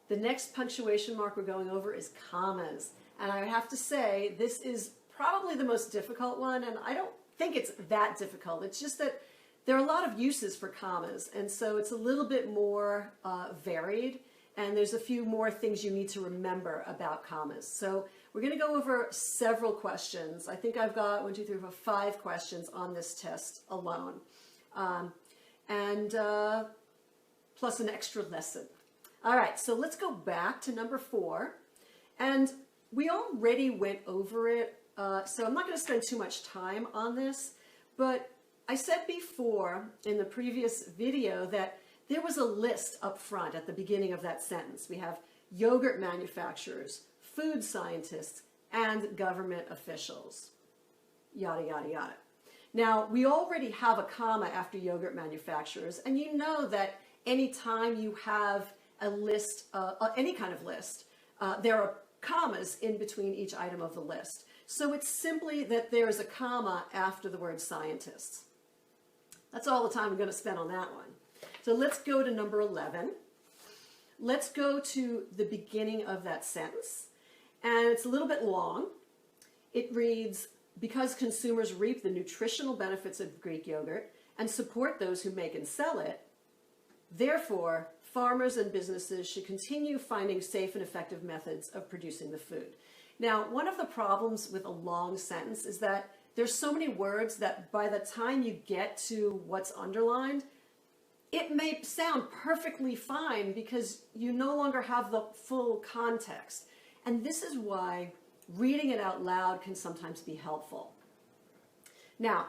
The next punctuation mark we're going over is commas. And I have to say, this is probably the most difficult one, and I don't think it's that difficult. It's just that there are a lot of uses for commas, and so it's a little bit more varied, and there's a few more things you need to remember about commas. So we're going to go over several questions. I think I've got 1, 2, 3, 4, 5 questions on this test alone, plus an extra lesson. All right, so let's go back to number 4, and we already went over it, so I'm not going to spend too much time on this, but I said before in the previous video that there was a list up front at the beginning of that sentence. We have yogurt manufacturers, food scientists, and government officials, yada, yada, yada. Now, we already have a comma after yogurt manufacturers, and you know that anytime you have a list, any kind of list, there are commas in between each item of the list. So it's simply that there is a comma after the word scientists. That's all the time I'm going to spend on that one. So let's go to number 11. Let's go to the beginning of that sentence. And it's a little bit long. It reads, because consumers reap the nutritional benefits of Greek yogurt and support those who make and sell it, therefore, farmers and businesses should continue finding safe and effective methods of producing the food. Now, one of the problems with a long sentence is that there's so many words that by the time you get to what's underlined, it may sound perfectly fine because you no longer have the full context. And this is why reading it out loud can sometimes be helpful. Now,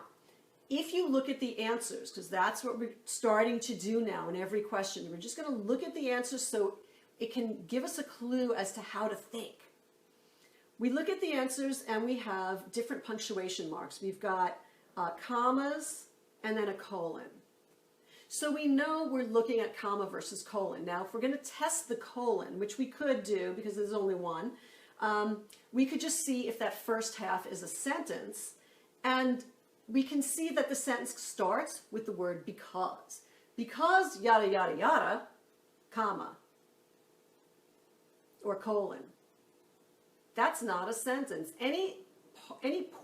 if you look at the answers, because that's what we're starting to do now in every question, we're just going to look at the answers so it can give us a clue as to how to think. We look at the answers and we have different punctuation marks. We've got commas and then a colon. So we know we're looking at comma versus colon. Now, if we're going to test the colon, which we could do because there's only one, we could just see if that first half is a sentence, and we can see that the sentence starts with the word because. Because yada, yada, yada, comma, or colon. That's not a sentence. Any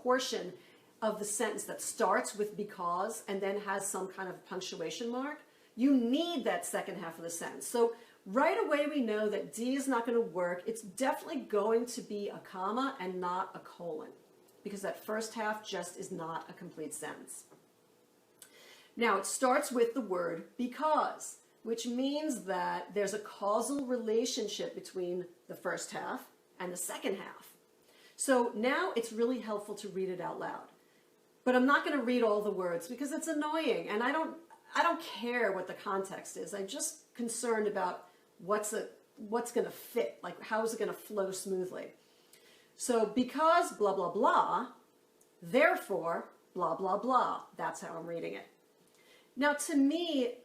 portion of the sentence that starts with because and then has some kind of punctuation mark, you need that second half of the sentence. So right away we know that D is not going to work. It's definitely going to be a comma and not a colon, because that first half just is not a complete sentence. Now, it starts with the word because, which means that there's a causal relationship between the first half and the second half. So now it's really helpful to read it out loud. But I'm not going to read all the words because it's annoying, and I don't care what the context is. I'm just concerned about what's going to fit, like how is it going to flow smoothly. So because blah, blah, blah, therefore blah, blah, blah. That's how I'm reading it. Now, to me,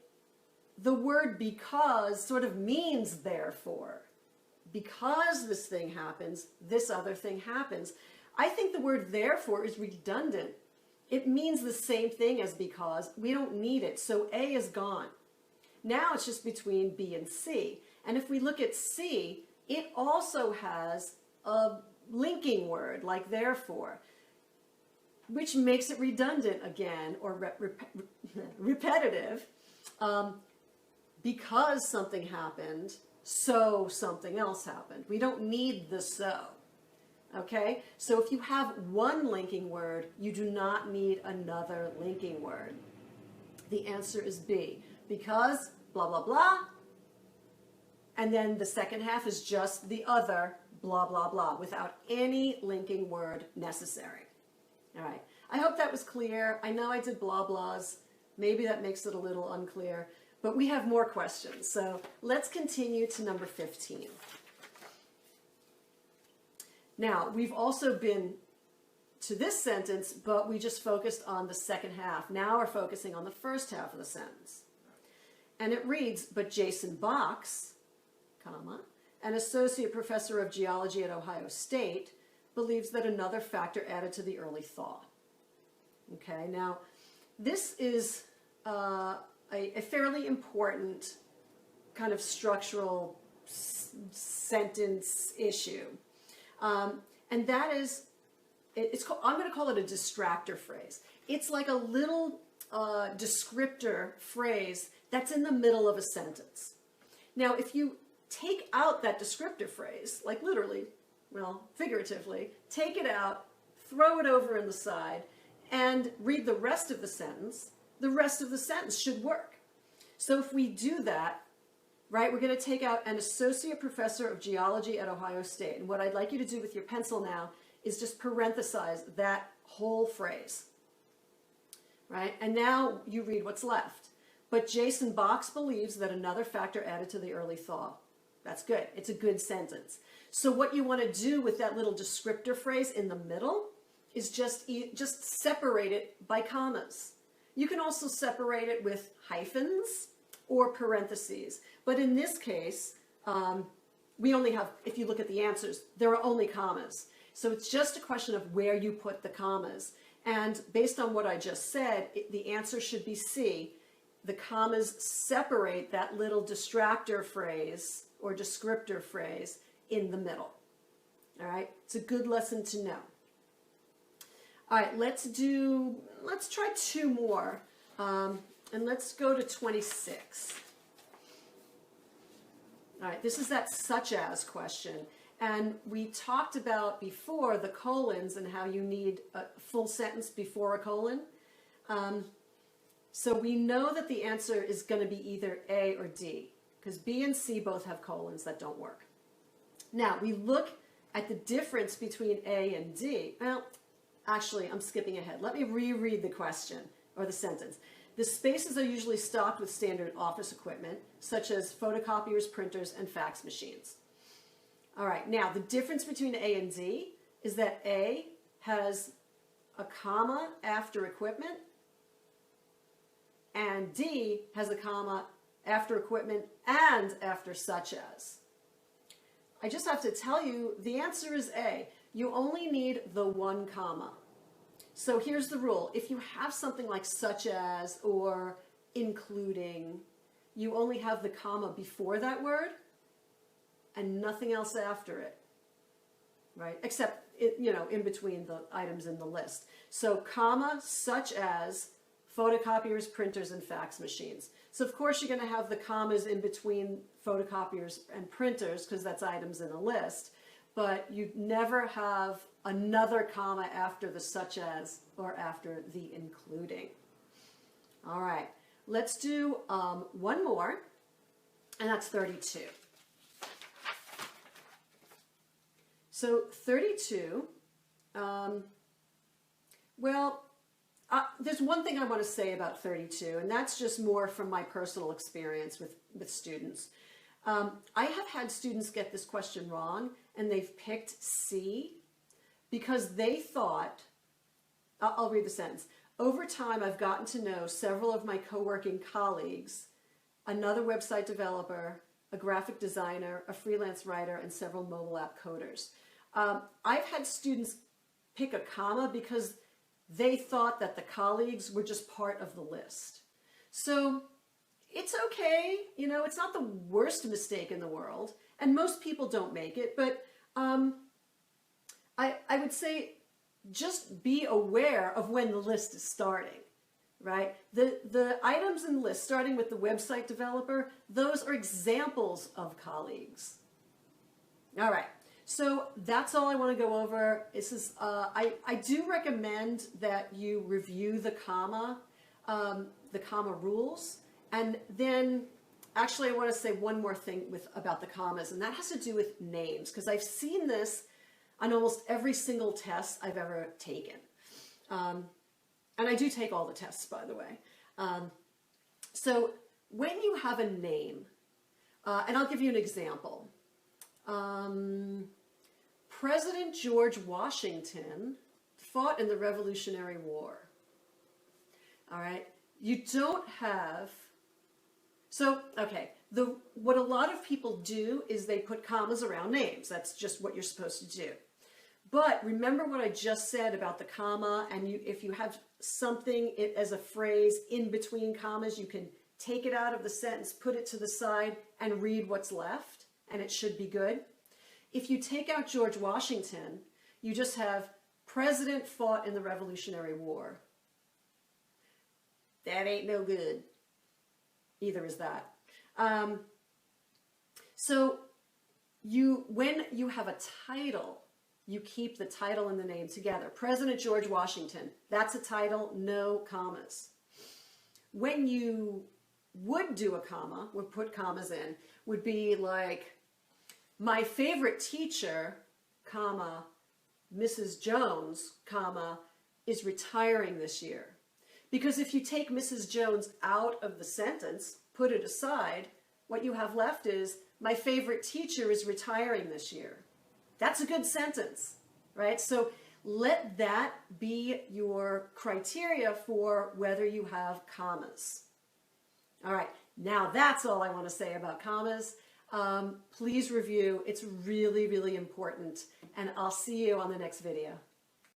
the word because sort of means therefore. Because this thing happens, this other thing happens. I think the word therefore is redundant. It means the same thing as because. We don't need it. So A is gone. Now it's just between B and C. And if we look at C, it also has a linking word like therefore, which makes it redundant again, or repetitive. Because something happened, so something else happened. We don't need the so. Okay? So if you have one linking word, you do not need another linking word. The answer is B. Because blah, blah, blah. And then the second half is just the other blah, blah, blah, without any linking word necessary. All right. I hope that was clear. I know I did blah, blahs. Maybe that makes it a little unclear. But we have more questions. So let's continue to number 15. Now, we've also been to this sentence, but we just focused on the second half. Now we're focusing on the first half of the sentence. And it reads, but Jason Box, comma, an associate professor of geology at Ohio State, believes that another factor added to the early thought. Okay, now this is a fairly important kind of structural sentence issue. And that is, I'm going to call it a distractor phrase. It's like a little descriptor phrase that's in the middle of a sentence. Now, if you take out that descriptor phrase, like literally, well, figuratively, take it out, throw it over in the side, and read the rest of the sentence should work. So if we do that, right, we're going to take out an associate professor of geology at Ohio State. And what I'd like you to do with your pencil now is just parenthesize that whole phrase, right? And now you read what's left. But Jason Box believes that another factor added to the early thaw. That's good. It's a good sentence. So what you want to do with that little descriptor phrase in the middle is just separate it by commas. You can also separate it with hyphens or parentheses. But in this case, we only have, if you look at the answers, there are only commas. So it's just a question of where you put the commas. And based on what I just said, the answer should be C. The commas separate that little distractor phrase or descriptor phrase in the middle. All right, it's a good lesson to know. All right, let's try two more, and let's go to 26. All right, this is that such as question. And we talked about before the colons and how you need a full sentence before a colon. So we know that the answer is going to be either A or D, because B and C both have colons that don't work. Now, we look at the difference between A and D. Well, actually, I'm skipping ahead. Let me reread the question or the sentence. The spaces are usually stocked with standard office equipment, such as photocopiers, printers, and fax machines. All right, now the difference between A and D is that A has a comma after equipment, and D has a comma after equipment and after such as. I just have to tell you, the answer is A. You only need the one comma. So here's the rule. If you have something like such as or including, you only have the comma before that word and nothing else after it, right? Except, in between the items in the list. So comma, such as, photocopiers, printers, and fax machines. So of course you're going to have the commas in between photocopiers and printers because that's items in a list, but you never have another comma after the such as or after the including. All right, let's do one more, and that's 32. So 32, there's one thing I want to say about 32, and that's just more from my personal experience with students. I have had students get this question wrong, and they've picked C because they thought, I'll read the sentence. Over time, I've gotten to know several of my co-working colleagues, another website developer, a graphic designer, a freelance writer, and several mobile app coders. I've had students pick a comma because they thought that the colleagues were just part of the list. So it's okay, it's not the worst mistake in the world, and most people don't make it, but I would say just be aware of when the list is starting, right? The items in the list, starting with the website developer, those are examples of colleagues. All right. So that's all I want to go over. This is I do recommend that you review the comma rules, and then actually I want to say one more thing about the commas, and that has to do with names, because I've seen this on almost every single test I've ever taken, and I do take all the tests, by the way. So when you have a name, and I'll give you an example. President George Washington fought in the Revolutionary War. All right, you don't have, what a lot of people do is they put commas around names. That's just what you're supposed to do. But remember what I just said about the comma, and if you have something as a phrase in between commas, you can take it out of the sentence, put it to the side, and read what's left, and it should be good. If you take out George Washington, you just have President fought in the Revolutionary War. That ain't no good. Either is that. So when you have a title, you keep the title and the name together. President George Washington, that's a title, no commas. When you would do a comma, would put commas in, would be like, my favorite teacher, comma, Mrs. Jones, comma, is retiring this year. Because if you take Mrs. Jones out of the sentence, put it aside, what you have left is, my favorite teacher is retiring this year. That's a good sentence, right? So let that be your criteria for whether you have commas. All right, now that's all I want to say about commas. Please review. It's really, really important. And I'll see you on the next video.